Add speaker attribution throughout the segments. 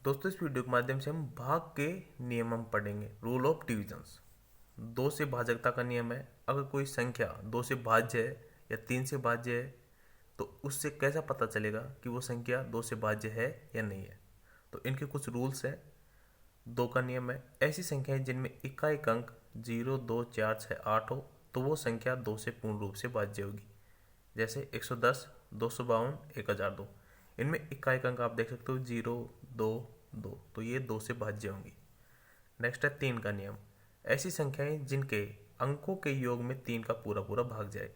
Speaker 1: दोस्तों इस वीडियो के माध्यम से हम भाग के नियम हम पढ़ेंगे। Rule of divisions. दो से भाजकता का नियम है। अगर कोई संख्या दो से भाज्य है या तीन से भाज्य है तो उससे कैसा पता चलेगा कि वो संख्या दो से भाज्य है या नहीं है। तो इनके कुछ रूल्स हैं। दो का नियम है, ऐसी संख्याएं जिनमें इकाई अंक 0, 2, 4, 6, 8 हो तो वो संख्या दो से पूर्ण रूप से भाज्य होगी। जैसे 110, 252, 1002। इनमें इकाई अंक आप देख सकते हो 0, 2, 2, तो ये दो से भाज्य होंगी। नेक्स्ट है तीन का नियम। ऐसी संख्याएं जिनके अंकों के योग में तीन का पूरा पूरा भाग जाए।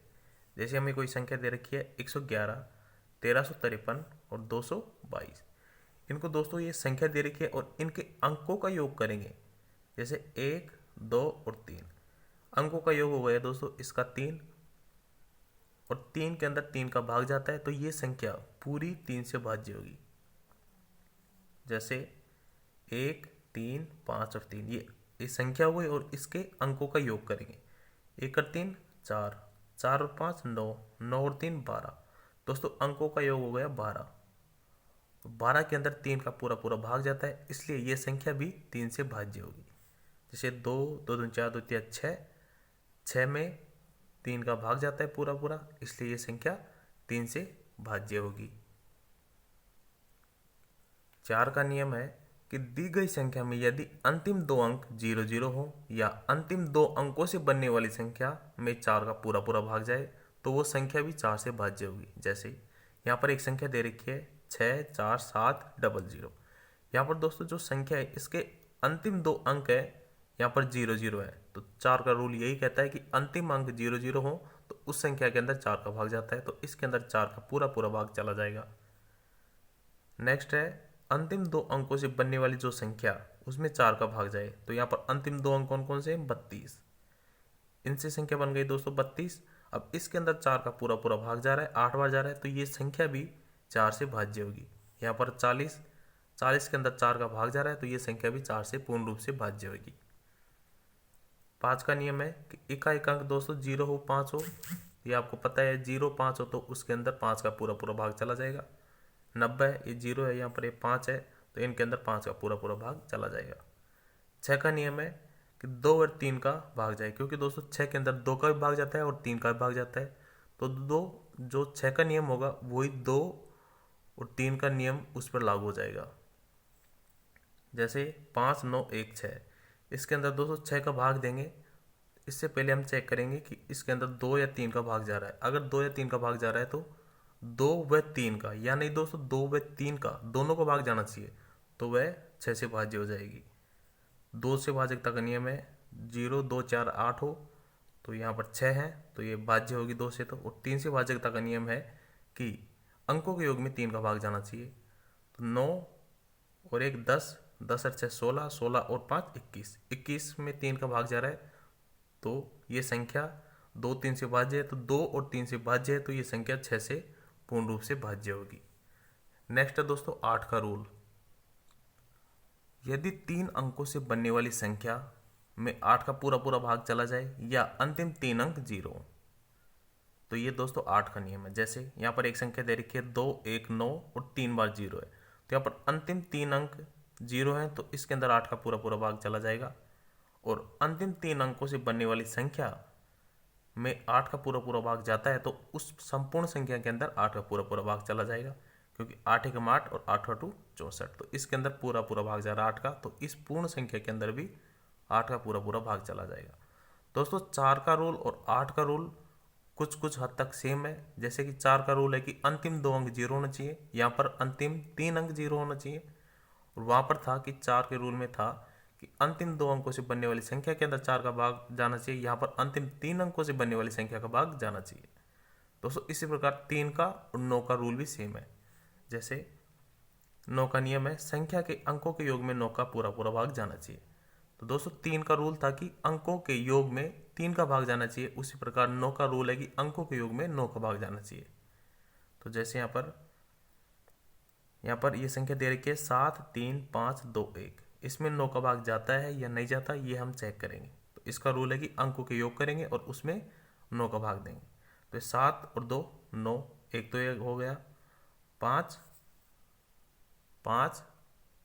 Speaker 1: जैसे हमें कोई संख्या दे रखी है 111, 1353 और 222। इनको दोस्तों ये संख्या दे रखी है और इनके अंकों का योग करेंगे। जैसे एक, दो और तीन। अंकों का योग हो गया दोस्तों इसका तीन, और तीन के अंदर तीन का भाग जाता है तो ये संख्या पूरी तीन से भाज्य होगी। जैसे एक, तीन, पाँच और तीन, ये संख्या हो गई और इसके अंकों का योग करेंगे। एक और तीन चार, चार और पाँच नौ, नौ और तीन 12। दोस्तों अंकों का योग हो गया 12। 12 के अंदर तीन का पूरा पूरा भाग जाता है, इसलिए ये संख्या भी तीन से भाज्य होगी। जैसे दो, दो दूनी चार, दो तिया छः, छः में तीन का भाग जाता है पूरा पूरा, इसलिए ये संख्या तीन से भाज्य होगी। चार का नियम है कि दी गई संख्या में यदि अंतिम दो अंक 00 हो या अंतिम दो अंकों से बनने वाली संख्या में चार का पूरा पूरा भाग जाए तो वो संख्या भी चार से भाज्य होगी। जैसे यहाँ पर एक संख्या दे रखी है 64700। यहाँ पर दोस्तों जो संख्या है इसके अंतिम दो अंक है यहाँ पर 00 है, तो चार का रूल यही कहता है कि अंतिम अंक 00 हो तो उस संख्या के अंदर चार का भाग जाता है, तो इसके अंदर चार का पूरा पूरा भाग चला जाएगा। नेक्स्ट है अंतिम दो अंकों से बनने वाली जो संख्या उसमें चार का भाग जाए, तो यहाँ पर अंतिम दो अंक कौन कौन से हैं? 32। इनसे संख्या बन गई दोस्तों 32। अब इसके अंदर चार का पूरा पूरा भाग जा रहा है, 8 बार जा रहा है, तो ये संख्या भी चार से भाज्य होगी। यहाँ पर 40, 40 के अंदर चार का भाग जा रहा है तो ये संख्या भी चार से पूर्ण रूप से भाज्य होगी। पाँच का नियम है कि इकाई अंक दोस्तों 0 हो 5 हो, ये आपको पता है 0, 5 हो तो उसके अंदर पाँच का पूरा पूरा भाग चला जाएगा। 90 है, ये 0 है, यहाँ पर ये 5 है तो इनके अंदर पाँच का पूरा पूरा भाग चला जाएगा। छः का नियम है कि दो और तीन का भाग जाए, क्योंकि दोस्तों छः के अंदर दो का भी भाग जाता है और तीन का भी भाग जाता है, तो दो जो छः का नियम होगा वही दो और तीन का नियम उस पर लागू हो जाएगा। जैसे 5, 9, 1, 6, इसके अंदर दोस्तों छः का भाग देंगे। इससे पहले हम चेक करेंगे कि इसके अंदर दो या तीन का भाग जा रहा है। अगर दो या तीन का भाग जा रहा है तो दो व तीन का, या नहीं दोस्तों दो व तीन का दोनों को भाग जाना चाहिए, तो वह छः से भाज्य हो जाएगी। दो से भाजकता का नियम है 0, 2, 4, 8 हो तो यहाँ पर 6 है तो ये भाज्य होगी दो से। तो और तीन से भाजकता का नियम है कि अंकों के योग में तीन का भाग जाना चाहिए, तो 9 और 1 10, 10 और 6 16, 16 और 5 21, 21 में तीन का भाग जा रहा है तो ये संख्या दो तीन से भाज्य है, तो दो और तीन से भाज्य है तो ये संख्या छः से पूर्ण रूप से भाज्य होगी। नेक्स्ट है दोस्तों 8 का रूल। यदि तीन अंकों से बनने वाली संख्या में 8 का पूरा पूरा भाग चला जाए या अंतिम तीन अंक 0 हो तो ये दोस्तों 8 का नियम है। जैसे यहाँ पर एक संख्या दे रखी है 2, 1, 9 और तीन बार 0 है, तो यहाँ पर अंतिम तीन अंक 0 है तो इसके अंदर 8 का पूरा पूरा भाग चला जाएगा। और अंतिम तीन अंकों से बनने वाली संख्या में 8 का पूरा पूरा भाग जाता है तो उस संपूर्ण संख्या के अंदर 8 का पूरा पूरा भाग चला जाएगा, क्योंकि 8 एकम 8 और 8 8 64, तो इसके अंदर पूरा पूरा भाग जा रहा है 8 का, तो इस पूर्ण संख्या के अंदर भी 8 का पूरा पूरा भाग चला जाएगा। दोस्तों 4 का रूल और 8 का रूल कुछ कुछ हद तक सेम है। जैसे कि 4 का रूल है कि अंतिम दो अंक 0 होना चाहिए, यहाँ पर अंतिम तीन अंक 0 होना चाहिए, और वहाँ पर था कि 4 के रूल में था कि अंतिम दो अंकों से बनने वाली संख्या के अंदर चार का भाग जाना चाहिए, यहाँ पर अंतिम तीन अंकों से बनने वाली संख्या का भाग जाना चाहिए। दोस्तों इसी प्रकार 3 का और 9 का रूल भी सेम है। जैसे 9 का नियम है संख्या के अंकों के योग में 9 का पूरा पूरा भाग जाना चाहिए, तो दोस्तों 3 का रूल था कि अंकों के योग में 3 का भाग जाना चाहिए, उसी प्रकार 9 का रूल है कि अंकों के योग में 9 का भाग जाना चाहिए। तो जैसे यहाँ पर ये संख्या दे रखी है 7, 3, 5, 2, 1, इसमें 9 का भाग जाता है या नहीं जाता ये हम चेक करेंगे। तो इसका रूल है कि अंकों के योग करेंगे और उसमें 9 का भाग देंगे, तो 7 और 2 9, एक तो ये हो गया 5, 5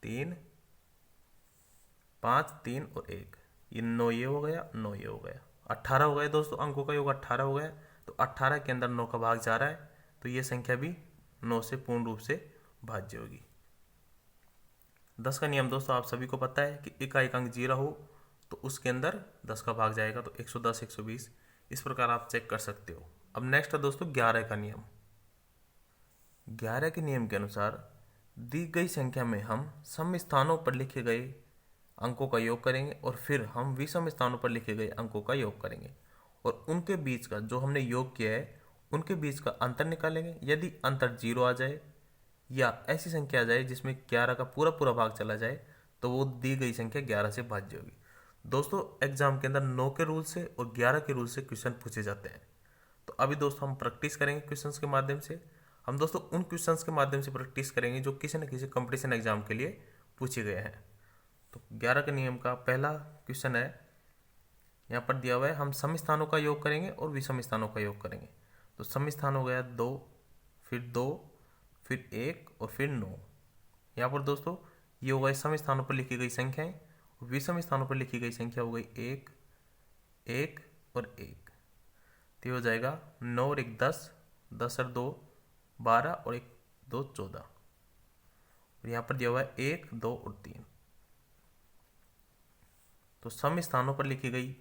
Speaker 1: 3 5 3 और 1, ये 9 ये हो गया, 9 ये हो गया, 18 हो गया दोस्तों। अंकों का योग 18 हो गया। तो 18 के अंदर 9 का भाग जा रहा है, तो ये संख्या भी 9 से पूर्ण रूप से भाज्य होगी। 10 का नियम दोस्तों आप सभी को पता है कि इकाई अंक 0 हो तो उसके अंदर 10 का भाग जाएगा, तो 110 120 इस प्रकार आप चेक कर सकते हो। अब नेक्स्ट है दोस्तों 11 का नियम। 11 के नियम के अनुसार दी गई संख्या में हम सम स्थानों पर लिखे गए अंकों का योग करेंगे और फिर हम विषम स्थानों पर लिखे गए अंकों का योग करेंगे और उनके बीच का जो हमने योग किया है उनके बीच का अंतर निकालेंगे। यदि अंतर 0 आ जाए या ऐसी संख्या आ जाए जिसमें 11 का पूरा पूरा भाग चला जाए तो वो दी गई संख्या 11 से भाज्य होगी। दोस्तों एग्जाम के अंदर 9 के रूल से और 11 के रूल से क्वेश्चन पूछे जाते हैं। तो अभी दोस्तों हम प्रैक्टिस करेंगे क्वेश्चंस के माध्यम से। हम दोस्तों उन क्वेश्चंस के माध्यम से प्रैक्टिस करेंगे जो किसी न किसी कंपटीशन एग्जाम के लिए पूछे गए हैं। तो 11 के नियम का पहला क्वेश्चन है, यहाँ पर दिया हुआ है हम सम स्थानों का योग करेंगे और विषम स्थानों का योग करेंगे। तो सम स्थान हो गया 2, फिर 2, फिर 1 और फिर 9। यहाँ पर दोस्तों ये हो गए सम स्थानों पर लिखी गई संख्याएं, विषम स्थानों पर लिखी गई संख्या हो गई 1, 1 और 1। तो हो जाएगा 9 और 1 10, 10 और 2 12 और 1 2 14। और यहाँ पर दिया हुआ है 1 2 और 3। तो सम स्थानों पर लिखी गई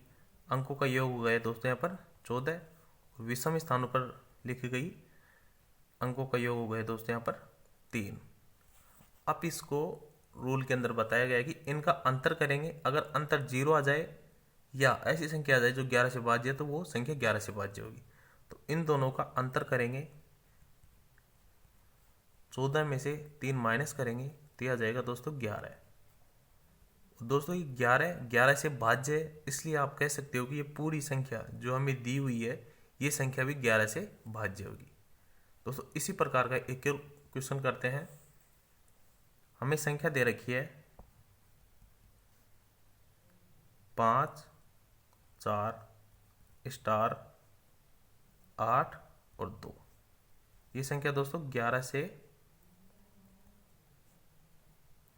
Speaker 1: अंकों का योग हो गया दोस्तों यहाँ पर 14 और विषम स्थानों पर लिखी गई अंकों का योग हो गया दोस्तों यहाँ पर 3। अब इसको रूल के अंदर बताया गया है कि इनका अंतर करेंगे। अगर अंतर 0 आ जाए या ऐसी संख्या आ जाए जो 11 से भाज्य है तो वो संख्या 11 से भाज्य होगी। तो इन दोनों का अंतर करेंगे, 14 में से 3 माइनस करेंगे तो आ जाएगा दोस्तों 11। दोस्तों ये 11 से भाज्य है, इसलिए आप कह सकते हो कि ये पूरी संख्या जो हमें दी हुई है ये संख्या भी 11 से भाज्य होगी। दोस्तों इसी प्रकार का एक क्वेश्चन करते हैं। हमें संख्या दे रखी है 5 4 स्टार 8 और 2। ये संख्या दोस्तों 11 से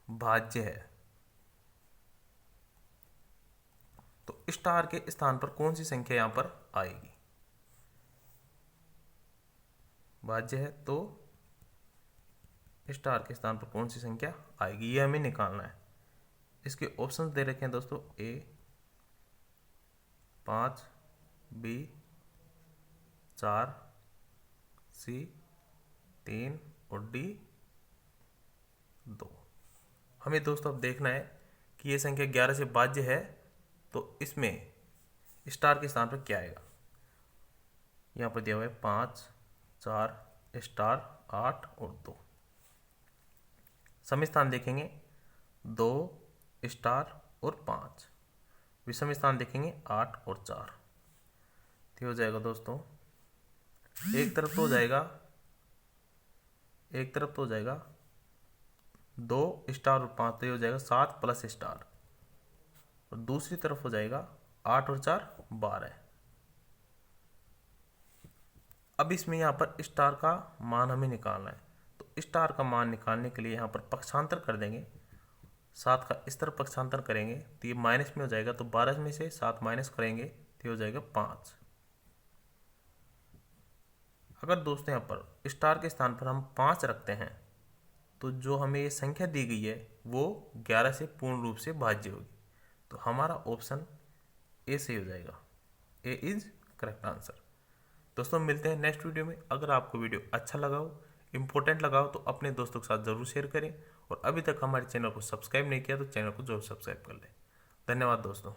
Speaker 1: भाज्य है। तो स्टार के स्थान पर कौन सी संख्या यहां पर आएगी? भाज्य है तो स्टार के स्थान पर कौन सी संख्या आएगी ये हमें निकालना है। इसके ऑप्शंस दे रखे हैं दोस्तों, ए 5, बी 4, सी 3 और डी 2। हमें दोस्तों अब देखना है कि ये संख्या 11 से भाज्य है तो इसमें स्टार के स्थान पर क्या आएगा। यहाँ पर दिया हुआ है 5 4 स्टार 8 और 2। सम स्थान देखेंगे 2 स्टार और 5। विषम स्थान देखेंगे 8 और 4। तो हो जाएगा दोस्तों एक तरफ तो हो जाएगा 2 स्टार और 5, तो हो जाएगा 7 प्लस स्टार, और दूसरी तरफ हो जाएगा 8 और 4 12। अब इसमें यहाँ पर स्टार का मान हमें निकालना है। तो स्टार का मान निकालने के लिए यहाँ पर पक्षांतर कर देंगे। 7 का इस तरफ पक्षांतर करेंगे तो ये माइनस में हो जाएगा, तो 12 में से 7 माइनस करेंगे तो हो जाएगा 5। अगर दोस्तों यहाँ पर स्टार के स्थान पर हम 5 रखते हैं तो जो हमें ये संख्या दी गई है वो 11 से पूर्ण रूप से भाज्य होगी। तो हमारा ऑप्शन ए सही हो जाएगा। ए इज करेक्ट आंसर। दोस्तों मिलते हैं नेक्स्ट वीडियो में। अगर आपको वीडियो अच्छा लगा हो, इंपॉर्टेंट लगा हो तो अपने दोस्तों के साथ जरूर शेयर करें, और अभी तक हमारे चैनल को सब्सक्राइब नहीं किया तो चैनल को जरूर सब्सक्राइब कर लें। धन्यवाद दोस्तों।